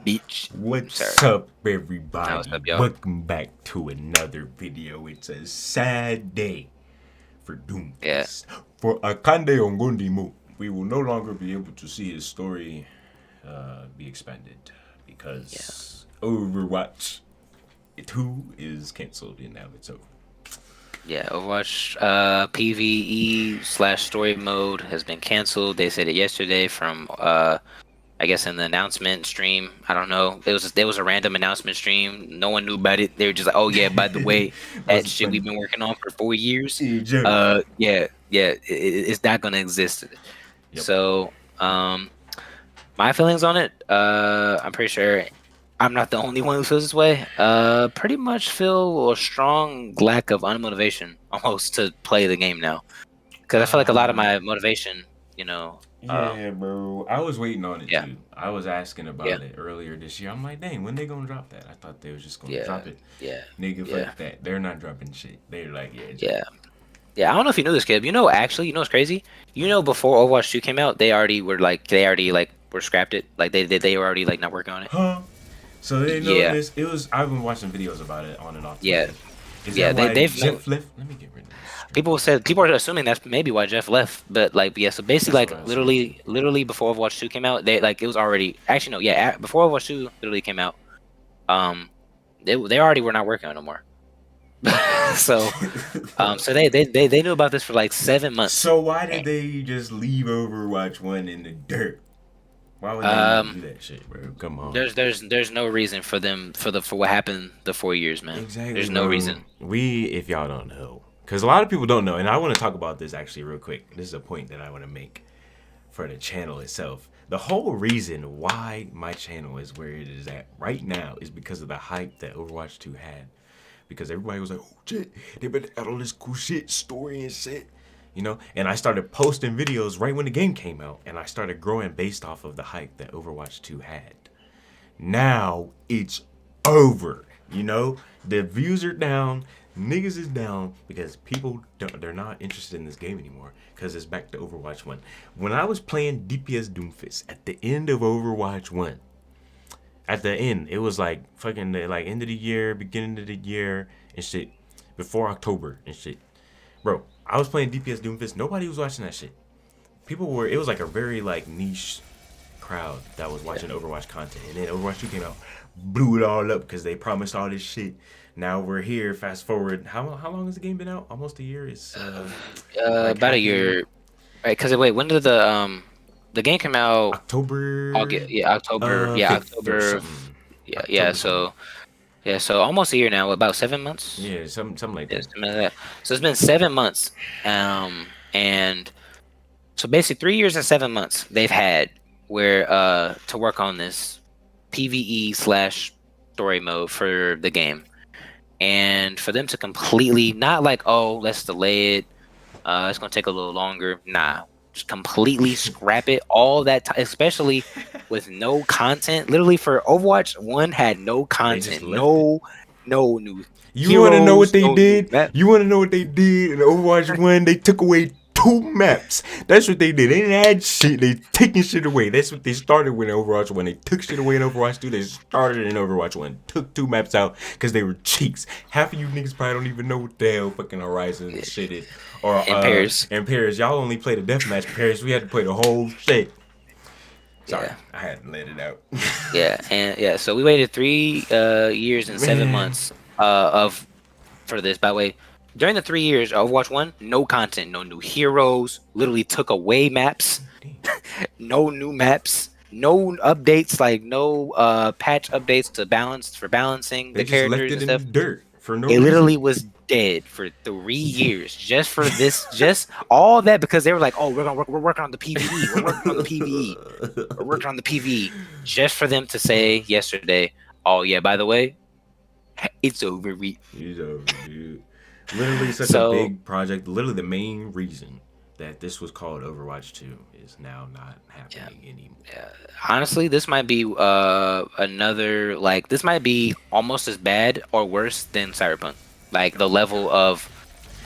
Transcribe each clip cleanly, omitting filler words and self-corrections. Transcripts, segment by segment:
beach. What's up, everybody? What's up, y'all? Welcome back to another video. It's a sad day for Yeah. Doomfist. For Akande Ongondimu, we will no longer be able to see his story be expanded because OVERwatch 2 is cancelled and now it's over. Yeah, Overwatch PvE/story mode has been canceled. They said it yesterday from I guess in the announcement stream. I don't know. There was a random announcement stream. No one knew about it. They were just like, "Oh yeah, by the way, that shit funny. we've been working on for 4 years. Yeah. It's not gonna exist." Yep. So, my feelings on it. I'm pretty sure I'm not the only one who feels this way. Pretty much feel a strong lack of unmotivation almost to play the game now, because I feel like a lot of my motivation, Yeah, bro. I was waiting on it yeah. too. I was asking about Yeah. it earlier this year. I'm like, dang, when they gonna drop that? I thought they was just gonna Yeah. drop it. Yeah. Nigga, Yeah. fuck that. They're not dropping shit. They're like, Yeah. I don't know if you knew this, kid. Actually, what's crazy? Before Overwatch 2 came out, they already were scrapped it. Like they were already like not working on it. Huh? So they know Yeah. this. I've been watching videos about it on and off. Yeah. Is Yeah, that why they've Jeff left? Let me get rid of this. People are assuming that's maybe why Jeff left, but so basically That's what I literally before Overwatch 2 came out, it was already actually no, yeah, before Overwatch 2 literally came out, they already were not working on it no more. so they knew about this for like 7 months. So why did they just leave Overwatch 1 in the dirt? Why would they do that shit, bro? Come on. There's no reason for them for what happened the 4 years, man. Exactly. There's no reason. If y'all don't know, because a lot of people don't know, and I want to talk about this actually real quick. This is a point that I want to make for the channel itself. The whole reason why my channel is where it is at right now is because of the hype that Overwatch 2 had. Because everybody was like, oh shit, they better add all this cool shit, story and shit. And I started posting videos right when the game came out, and I started growing based off of the hype that Overwatch 2 had. Now it's over. The views are down, niggas is down because they're not interested in this game anymore because it's back to Overwatch 1. When I was playing DPS Doomfist at the end of Overwatch 1, at the end, it was like fucking end of the year, beginning of the year and shit, before October and shit. Bro, I was playing DPS Doomfist. Nobody was watching that shit. It was like a very niche crowd that was watching Overwatch content. And then Overwatch 2 came out, blew it all up because they promised all this shit. Now we're here, fast forward. How long has the game been out? Almost a year? It's about a year. Right, because when did the game come out? October. August, October. October. So almost a year now. About 7 months. Yeah, something like that. Something like that. So it's been 7 months, and so basically 3 years and 7 months they've had where to work on this PvE/story mode for the game, and for them to completely not like, oh, let's delay it. It's gonna take a little longer. Nah. Just completely scrap it all that time, especially with no content. Literally for Overwatch 1 had no content, no new. You want to know what they did? You want to know what they did in Overwatch 1? They took away 2 maps. That's what they did. They didn't add shit. They taking shit away. That's what they started with in Overwatch 1. They took shit away in Overwatch 2. They started in Overwatch 1. Took 2 maps out because they were cheeks. Half of you niggas probably don't even know what the hell fucking Horizon shit is. Or Paris. In Paris. Y'all only played the deathmatch. Paris, we had to play the whole shit. Sorry, I had to let it out. So we waited 3 years and 7 months for this. By the way, during the 3 years, Overwatch 1, no content, no new heroes. Literally took away maps, no new maps, no updates, no patch updates to balancing the characters and stuff. In the dirt for no it reason. Literally was dead for 3 years just for this, just all that because they were like, oh, we're working on the PvE, we're working on the PvE, just for them to say yesterday, oh yeah, by the way, it's over. It's over, dude. Literally such a big project. Literally the main reason that this was called Overwatch 2 is now not happening anymore. Yeah. Honestly, this might be this might be almost as bad or worse than Cyberpunk. The level of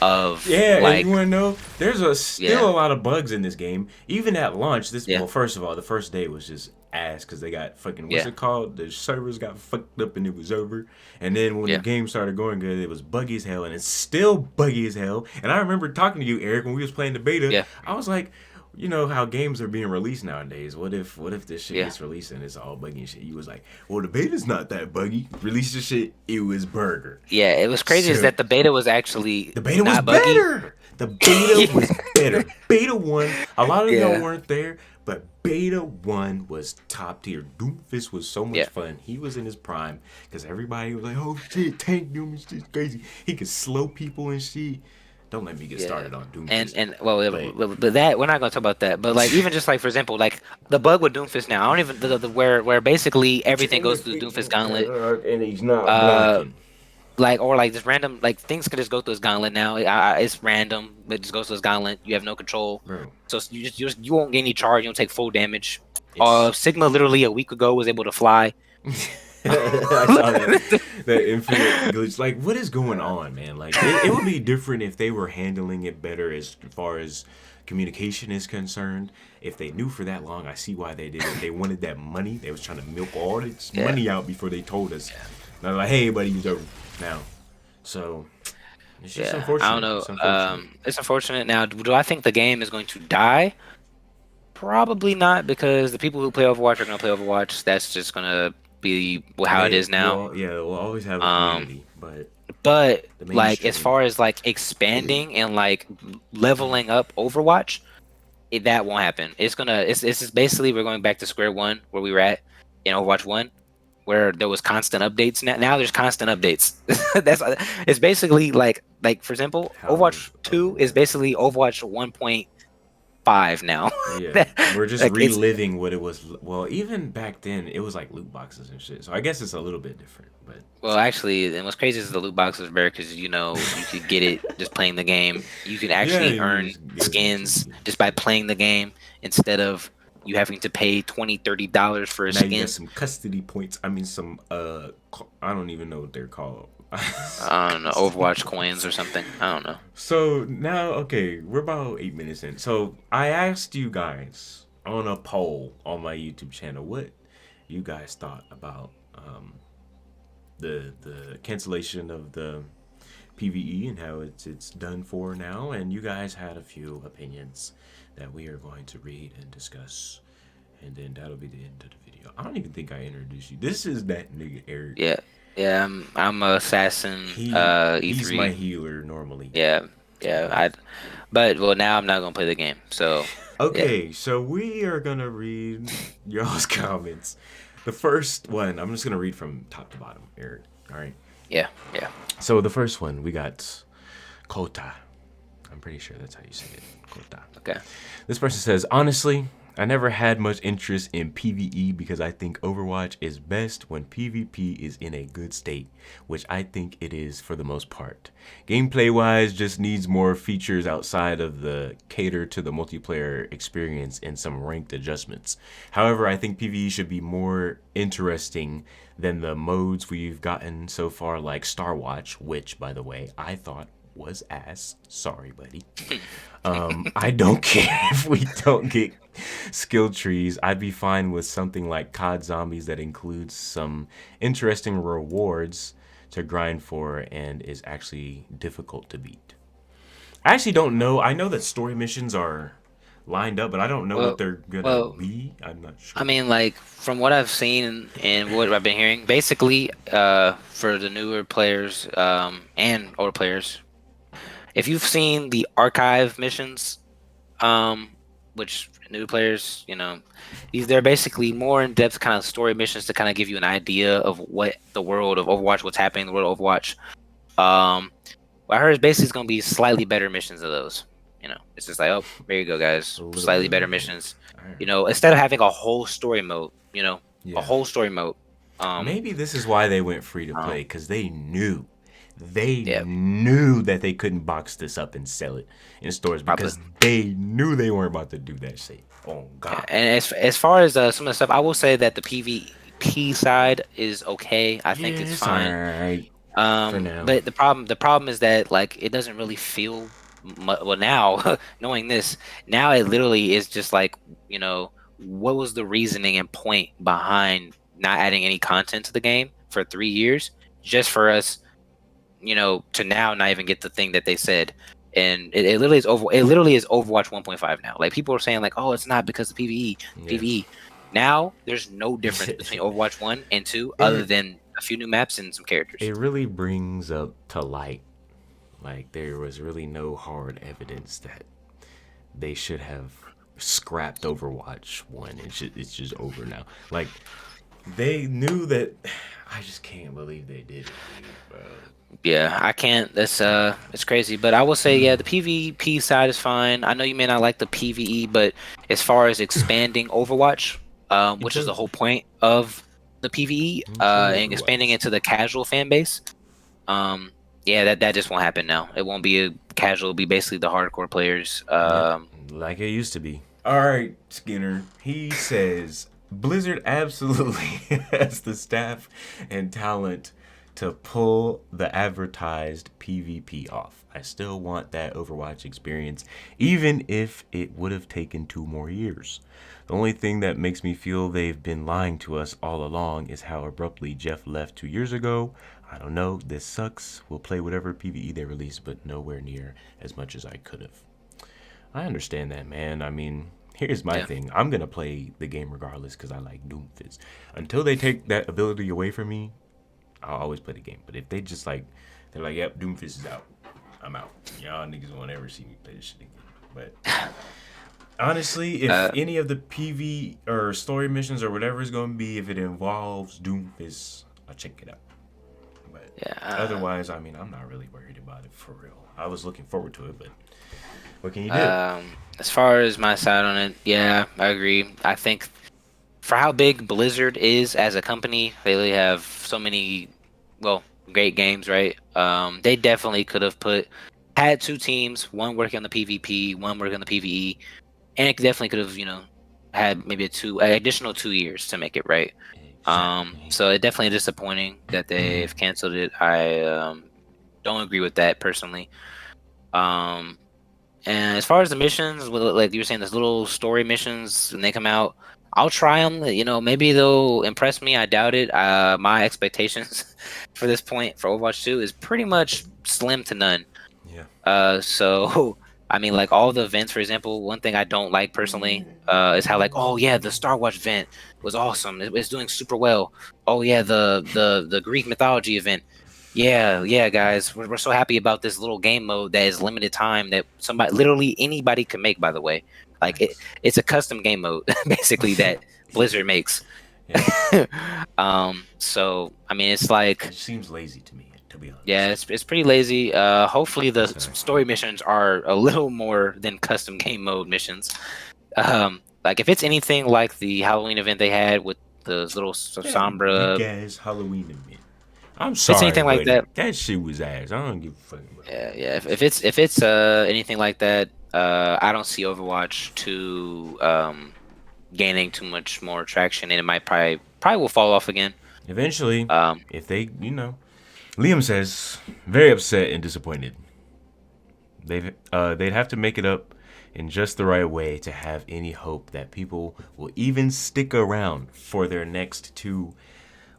and you want to know, there's still a lot of bugs in this game. Even at launch, well, first of all, the first day was just ass because they got fucking what's Yeah. it called? The servers got fucked up and it was over. And then when the Yeah. game started going good, it was buggy as hell, and it's still buggy as hell. And I remember talking to you, Eric, when we was playing the beta. Yeah. I was like, you know how games are being released nowadays. What if this shit Yeah. gets released and it's all buggy and shit? You was like, well, the beta's not that buggy. Release the shit, it was burger. Yeah. It was crazy is So that the beta was actually the beta was not buggy. better. The beta was better. Beta 1, a lot of y'all Yeah. weren't there, but beta 1 was top tier. Doomfist was so much Yeah. fun. He was in his prime because everybody was like, oh shit, Tank Doom is just crazy. He could slow people and shit. Don't let me get Yeah. started on Doomfist. And well, But but that we're not gonna talk about that. But like even just like for example, like the bug with Doomfist now, I don't even where basically everything goes through the Doomfist gauntlet. And he's not Uh, blocking. like or like just random like things can just go through his gauntlet now. It's random, but it just goes to his gauntlet. You have no control, Bro, so you won't get any charge. You don't take full damage. it's Sigma literally a week ago was able to fly. I saw that infinite glitch. Like, what is going on, man? Like, it would be different if they were handling it better as far as communication is concerned. If they knew for that long, I see why they did it. They wanted that money. They was trying to milk all this Yeah. money out before they told us. They're like, hey, buddy, you're over now. So it's just Yeah, unfortunate. I don't know. It's unfortunate. It's unfortunate. Now, do I think the game is going to die? Probably not, because the people who play Overwatch are going to play Overwatch. That's just going to be how it is now. Well, yeah, we'll always have a Um, community, but But the like as mainstream. far as like expanding and like leveling up Overwatch, that won't happen. It's just basically we're going back to square one where we were at in Overwatch 1, where there was constant updates. Now there's constant updates. That's it's basically like for example, How- Overwatch 2 is basically Overwatch 1.5 now. Yeah, we're just Like, it's- reliving what it was. Well, even back then, it was like loot boxes and shit. So I guess it's a little bit different. But Well, actually, and what's crazy is the loot boxes are better because you could get it just playing the game. You can actually you earn just get skins it. just by playing the game instead of you having to pay $20-$30 for a now you skin. got some custody points. I mean, some I don't even know what they're called. I don't know, Overwatch coins or something. I don't know. So now, okay, we're about 8 minutes in. So I asked you guys on a poll on my YouTube channel what you guys thought about the cancellation of the PVE and how it's done for now, and you guys had a few opinions that we are going to read and discuss, and then that'll be the end of the video. I don't even think I introduced you. This is that nigga Eric. Yeah, yeah. I'm a assassin. E3. He's my healer normally. Yeah, yeah. But well, now I'm not gonna play the game. So Okay, so we are gonna read y'all's comments. The first one, I'm just gonna read from top to bottom, Eric. All right. yeah. So the first one, we got Kota. I'm pretty sure that's how you say it. Kota. Okay. This person says, honestly, I never had much interest in PvE because I think Overwatch is best when PvP is in a good state, which I think it is for the most part. Gameplay-wise, just needs more features outside of the cater to the multiplayer experience and some ranked adjustments. However, I think PvE should be more interesting than the modes we've gotten so far, like Star Watch, which, by the way, I thought was ass. Sorry, buddy. I don't care if we don't get skill trees. I'd be fine with something like COD Zombies that includes some interesting rewards to grind for and is actually difficult to beat. I actually don't know. I know that story missions are lined up, but I don't know what they're gonna be. I'm not sure. I mean, like from what I've seen and what I've been hearing, basically, for the newer players and older players, if you've seen the archive missions, which new players, they're basically more in-depth kind of story missions to kind of give you an idea of what the world of Overwatch, what's happening in the world of Overwatch. What I heard is basically it's going to be slightly better missions of those. It's just like, oh, there you go, guys. Slightly better missions. Instead of having a whole story mode, a whole story mode. Maybe this is why they went free to play, because they knew that they couldn't box this up and sell it in stores because they knew they weren't about to do that shit. Oh god. And as far as some of the stuff, I will say that the PvP side is okay. I think it's fine. Alright. For now. But the problem is that like it doesn't really feel well now. Knowing this, now it literally is just like what was the reasoning and point behind not adding any content to the game for 3 years, just for us, to now not even get the thing that they said. And it literally is Overwatch 1.5 now. Like, people are saying like, oh, it's not because of Yeah. PvE. Now there's no difference between Overwatch 1 and 2 other it, than a few new maps and some characters. it really brings up to light, like, there was really no hard evidence that they should have scrapped Overwatch 1. It's just over now. Like, they knew that. I just can't believe they did it, dude, bro. Yeah, I can't. That's it's crazy. But I will say, yeah, the PvP side is fine. I know you may not like the PvE, but as far as expanding Overwatch, which is the Enjoy, whole point of the PvE, enjoy and expanding Overwatch. into the casual fan base, yeah, that just won't happen now. It won't be a casual. It'll be basically the hardcore players. Yep, like it used to be. All right, Skinner. He says Blizzard absolutely has the staff and talent to pull the advertised PvP off. I still want that Overwatch experience, even if it would have taken 2 more years. The only thing that makes me feel they've been lying to us all along is how abruptly Jeff left 2 years ago. I don't know, this sucks. We'll play whatever PvE they release, but nowhere near as much as I could have. I understand that, man. I mean, here's my Yeah, thing. I'm gonna play the game regardless because I like Doomfist. Until they take that ability away from me, I'll always play the game. But if they just like, they're like, "Yep, Doomfist is out. I'm out. Y'all niggas won't ever see me play this shit again." But honestly, if uh, any of the PV or story missions or whatever it's gonna be, if it involves Doomfist, I'll check it out. But yeah. otherwise, I mean, I'm not really worried about it for real. I was looking forward to it, but what can you do? As far as my side on it, yeah, I agree. I think for how big Blizzard is as a company, they really have so many, well, great games, right? They definitely could have had two teams, one working on the PvP, one working on the PvE, and it definitely could have, had maybe an additional 2 years to make it right. Exactly. So it definitely disappointing that they've canceled it. I don't agree with that personally. Um, and as far as the missions, like you were saying, there's little story missions when they come out. I'll try them. Maybe they'll impress me. I doubt it. My expectations for this point for Overwatch 2 is pretty much slim to none. Yeah. So I mean, like all the events, for example, one thing I don't like personally, is how, like, oh yeah, the Star Wars event was awesome. It's doing super well. Oh yeah, the Greek mythology event. Yeah, guys, we're so happy about this little game mode that is limited time that literally anybody can make. By the way, like Facts. it's a custom game mode basically that Blizzard makes. Yeah. So I mean, it's like, It seems lazy to me, to be yeah, honest. it's pretty lazy. Hopefully the Exactly. story missions are a little more than custom game mode missions. Like if it's anything like the Halloween event they had with the little That weak Sombra, ass Halloween event. I'm if it's sorry, anything like but that, that shit was ass. I don't give a fuck about it. yeah. If it's anything like that, I don't see Overwatch 2 gaining too much more traction, and it might probably will fall off again. Eventually, Um, if they, Liam says, very upset and disappointed. They'd have to make it up in just the right way to have any hope that people will even stick around for their next 2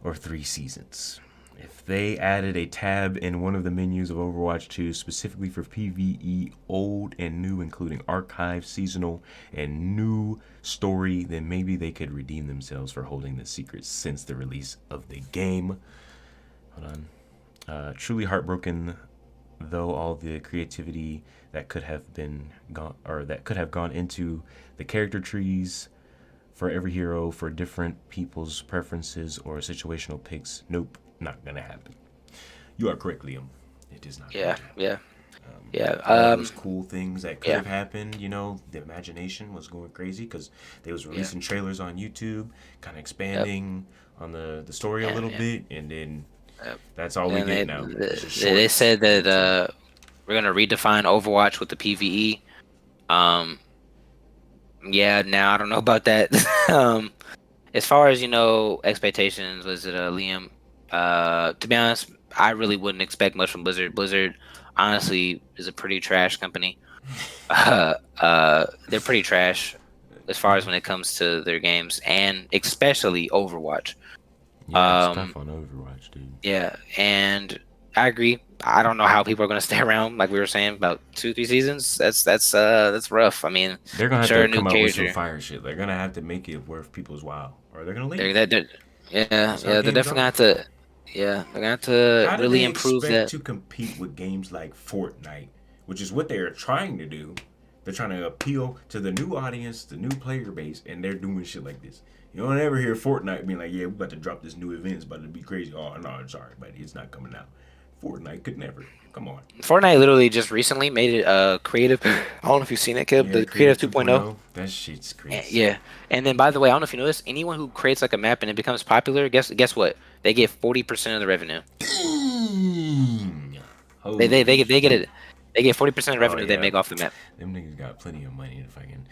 or 3 seasons. If they added a tab in one of the menus of Overwatch 2 specifically for PvE, old and new, including archive, seasonal, and new story, then maybe they could redeem themselves for holding the secret since the release of the game. Hold on. Truly heartbroken, though all the creativity that could have been gone or that could have gone into the character trees for every hero for different people's preferences or situational picks. Nope, not gonna happen. You are correct, Liam. It is not going yeah, to happen. yeah, yeah, All those cool things that could yeah, have happened, the imagination was going crazy because they was yeah, releasing trailers on YouTube, kind of yep, expanding on the story a yeah, little yeah. bit, and then Yep. that's all we And get now. It's just they shorts said on that YouTube. we're gonna redefine Overwatch with the PvE. Um, yeah, now I don't know about that. um, as far as expectations, was it Liam? To be honest, I really wouldn't expect much from Blizzard. Blizzard, honestly, is a pretty trash company. They're pretty trash. as far as when it comes to their games, and especially Overwatch. Yeah, it's tough Um, on Overwatch, dude. yeah, and I agree. I don't know how people are going to stay around, like we were saying, about 2, 3 seasons. That's rough. I mean, They're gonna have sure, to a new come up with some character. fire shit. They're gonna have to make it worth people's while, or they're gonna They're, leave. they're, they're yeah, That's how yeah. They're games definitely are. gonna have to. Yeah, they're gonna have to How do really they improve expect that. to compete with games like Fortnite, which is what they're trying to do? They're trying to appeal to the new audience, the new player base, and they're doing shit like this. You don't ever hear Fortnite being like, "Yeah, we about to drop this new event. It's about to be crazy." Oh no, I'm sorry, buddy, it's not coming out. Fortnite could never. Come on. Fortnite literally just recently made it creative. I don't know if you've seen it, Kib, Yeah, the Creative Creative 2.0. 2.0. That shit's crazy. Yeah, and then by the way, I don't know if you know this. Anyone who creates like a map and it becomes popular, guess what? They get 40% of the revenue. Dang. They Holy get they get shit. it. They get 40% of the Oh revenue they yeah, make off the map. them niggas got plenty of money if I can.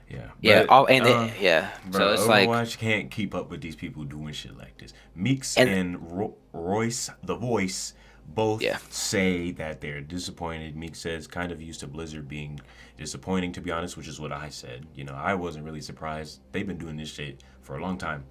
Yeah, Yeah. but All and yeah. So bro, it's like Overwatch can't keep up with these people doing shit like this. Meeks and and Royce, the voice, yeah, both say that they're disappointed. Meek says kind of used to Blizzard being disappointing, to be honest, which is what I said. You know, I wasn't really surprised. They've been doing this shit for a long time.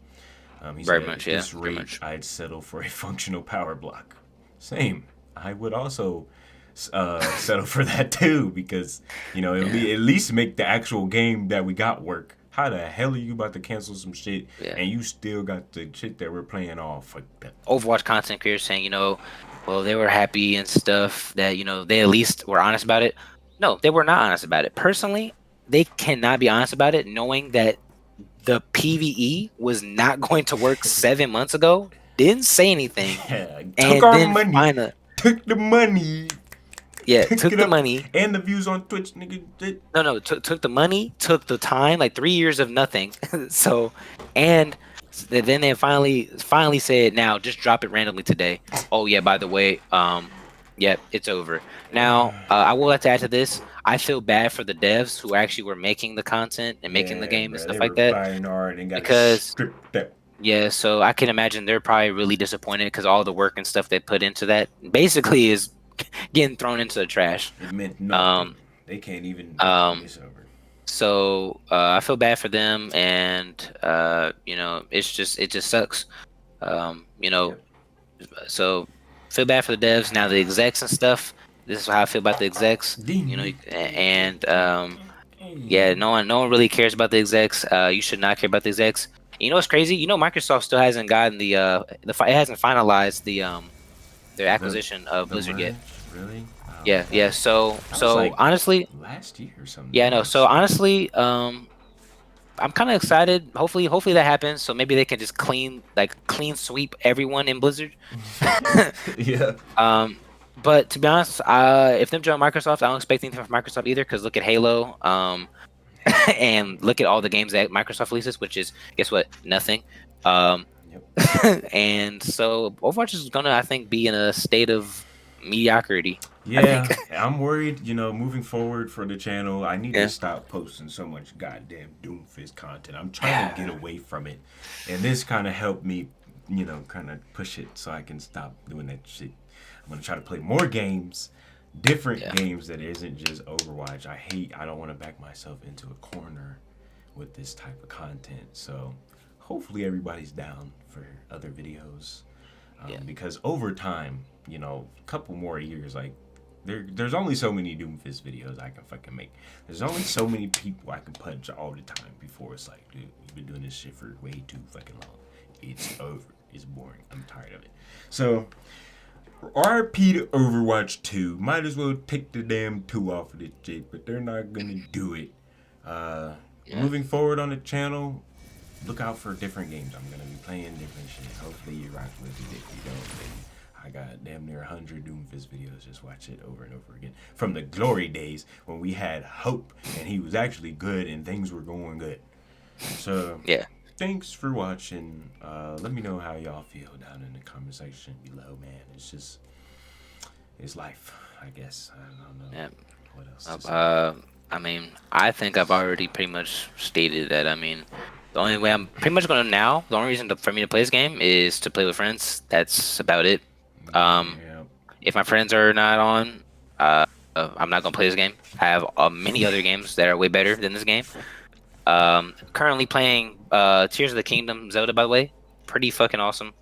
He very said, much. at Yeah, this very rate, much. I'd settle for a functional power block. Same. I would also settle for that too because Yeah, at least make the actual game that we got work. How the hell are you about to cancel some shit yeah. and you still got the shit that we're playing off like that? Overwatch content creators saying, well, they were happy and stuff that they at least were honest about it. No, they were not honest about it. Personally, they cannot be honest about it, knowing that the PVE was not going to work 7 months ago. Didn't say anything, Yeah, took and our then money, finally, took the money, yeah, took took it the up, money. and the views on Twitch, nigga. No, took the money, took the time, like 3 years of nothing. So, and then they finally said, now just drop it randomly today. Oh yeah, by the way, yeah, it's over. Now, I will have to add to this. I feel bad for the devs who actually were making the content and making the Yeah, game and bro, stuff they like were that, fighting hard and got it because stripped up. yeah, so I can imagine they're probably really disappointed because all the work and stuff they put into that basically is getting thrown into the trash. It meant nothing. Um, They can't even. um, It's over. So I feel bad for them, and it just sucks. Um, you know, Yep. so feel bad for the devs. Now the execs and stuff. This is how I feel about the execs. Ding. And yeah, Hey. no one really cares about the execs. You should not care about the execs. You know what's crazy? Microsoft still hasn't gotten it hasn't finalized their The acquisition of the Blizzard yet. merge, really? Oh, Yeah, yeah. So that was so like honestly, last year or something. yeah, no. Right? So So honestly, I'm kind of excited. Hopefully that happens. So maybe they can just clean sweep everyone in Blizzard. yeah. um, but to be honest, if them join Microsoft, I don't expect anything from Microsoft either. Because look at Halo, and look at all the games that Microsoft releases, which is guess what? Nothing. Um, Yep. and so Overwatch is gonna, I think, be in a state of mediocrity. I think. Yeah, I'm worried, moving forward for the channel, I need to Yeah. stop posting so much goddamn Doomfist content. I'm trying to get away from it. And this kind of helped me, kind of push it so I can stop doing that shit. I'm going to try to play more games, different Yeah. games that isn't just Overwatch. I don't want to back myself into a corner with this type of content. So hopefully everybody's down for other videos. Yeah. Because over time, a couple more years, like there's only so many Doomfist videos I can fucking make. There's only so many people I can punch all the time before it's like, dude, we've been doing this shit for way too fucking long. It's over. It's boring. I'm tired of it. So, RP to Overwatch 2. Might as well take the damn 2 off of this shit, but they're not gonna do it. Yeah. Moving forward on the channel, look out for different games. I'm gonna be playing different shit. Hopefully you rock with it. If you don't, then I got damn near 100 Doomfist videos. Just watch it over and over again. From the glory days when we had hope and he was actually good and things were going good. So Yeah. thanks for watching. Let me know how y'all feel down in the comment section below, man. It's life, I guess. I don't know Yeah. what else to say. I mean, I think I've already pretty much stated that. I mean, the only way I'm pretty much gonna now, the only reason for me to play this game is to play with friends. That's about it. Yeah. If my friends are not on, I'm not gonna play this game. I have many other games that are way better than this game. Currently playing Tears of the Kingdom Zelda, by the way. Pretty fucking awesome.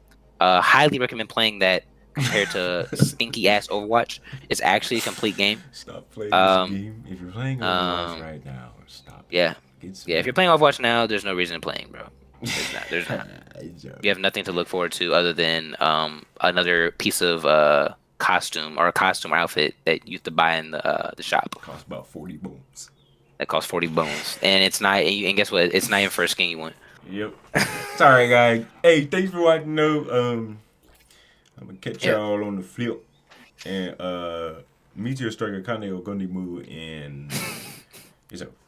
Highly recommend playing that compared to stinky ass Overwatch. It's actually a complete game. Stop playing this Um, game. If you're playing Overwatch um, right now, stop it. yeah, Get some yeah. If you're money. playing Overwatch now, there's no reason to playing, bro. There's not. There's not. You have nothing to look forward to other than another piece of costume or a costume or outfit that you have to buy in the shop Costs about 40 bones. that costs 40 bones, and it's not. And guess what? It's not even for a skin you want. Yep. Sorry, guys. Hey, thanks for watching. I'm gonna catch Yeah. y'all on the flip. And Meteor Striker Kaneo Gondimu and it's over.